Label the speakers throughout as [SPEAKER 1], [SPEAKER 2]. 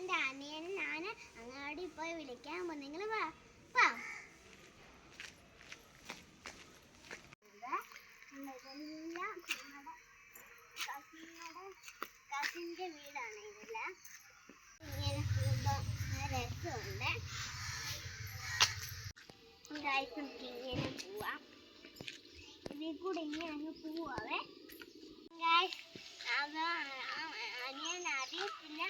[SPEAKER 1] എൻ്റെ അനിയനെ ഞാൻ അങ്ങാടി പോയി വിളിക്കാൻ പോകും. നിങ്ങൾ വാ വാ. ഇതെല്ലാം നമ്മുടെ കസിൻ്റെ വീടാണ്. ഇതെല്ലാം ഇങ്ങനെ പോകുമ്പോൾ രസമുണ്ട്. നമുക്ക് ഇങ്ങനെ പോവാം. ഇതിൽ കൂടെ ഇങ്ങനെ അങ്ങ് പോവാവേ. അനിയൻ അറിയത്തില്ല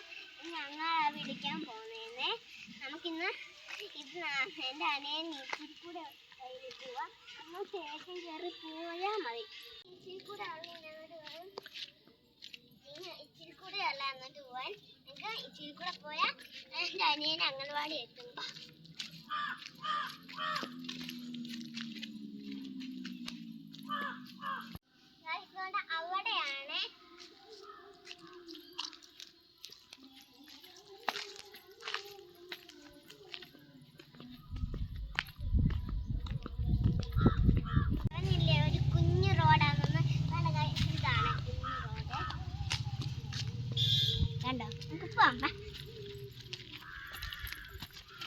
[SPEAKER 1] ഞങ്ങൾ വിളിക്കാൻ പോകുന്നതെന്ന്. നമുക്കിന്ന് ഇത് എൻ്റെ അനിയൻ ഇച്ചിരി കൂടെ കയ്യിൽ പോവാം. നമ്മൾ ചേട്ടൻ കയറി പോയാൽ മതി. ഇച്ചിരി കൂടെ ഇച്ചിരി കൂടെ അല്ല അങ്ങോട്ട് പോവാൻ. നമുക്ക് ഇച്ചിരി കൂടെ പോയാൽ എൻ്റെ അനിയൻ അംഗൻവാടി എത്തുമ്പോൾ അവിടെയാണ്. പറഞ്ഞില്ലേ ഒരു കുഞ്ഞു റോഡാണെന്ന്. ഇതാണ് കുഞ്ഞു റോഡ്. കണ്ടോ? നമുക്ക് പോവാം.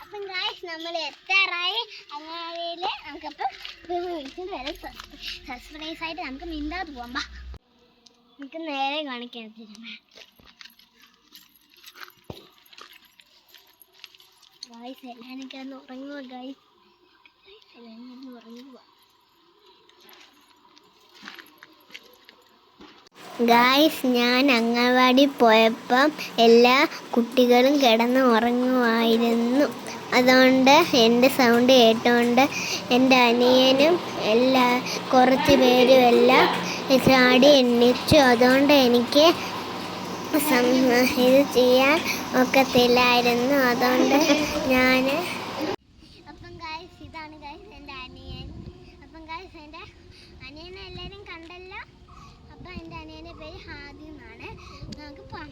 [SPEAKER 1] അപ്പം ഗായ്സ് നമ്മൾ എത്താറായി അങ്ങാടിയിൽ. നമുക്കപ്പം വരെ സർപ്രൈസ് ആയിട്ട് നമുക്ക് മിണ്ടാതെ പോവാം. നമുക്ക് നേരെ കാണിക്കാൻ ഗായ്സ്. എല്ലാവരും കിടന്ന് ഉറങ്ങുക ഗായ്സ്. എല്ലാവരും കിടന്ന് ഉറങ്ങുക ഗായ്സ്. ഞാൻ അംഗൻവാടി പോയപ്പം എല്ലാ കുട്ടികളും കിടന്ന് ഉറങ്ങുമായിരുന്നു. അതുകൊണ്ട് എൻ്റെ സൗണ്ട് കേട്ടുകൊണ്ട് എൻ്റെ അനിയനും കുറച്ച് പേരും എല്ലാം ചാടി എണ്ണിച്ചു. അതുകൊണ്ട് എനിക്ക് ഇത് ചെയ്യാൻ ഒക്കത്തില്ലായിരുന്നു. അതുകൊണ്ട് ഞാൻ അപ്പം ഗായ്സ് ഇതാണ് ഗായ്സ് എൻ്റെ അനിയൻ. അപ്പം ഗായ്സ് എൻ്റെ അനിയനെ എല്ലാവരും കണ്ടല്ലോ. അപ്പം എൻ്റെ അനിയൻ്റെ പേര് ഹാദി എന്നാണ്. നമുക്ക് പോകാം.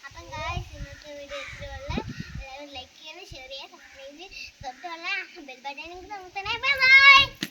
[SPEAKER 1] അപ്പം ഗായ്സ് ഇന്നത്തെ വീഡിയോ ഇത്രയുള്ള. എല്ലാവരും ലൈക്ക് ചെയ്യണം, ഷെയർ ചെയ്യുക, സബ്സ്ക്രൈബ് ചെയ്യുക, തൊട്ടുള്ള ബെൽ ബട്ടൺ നമുക്ക് തന്നെ. Bye bye.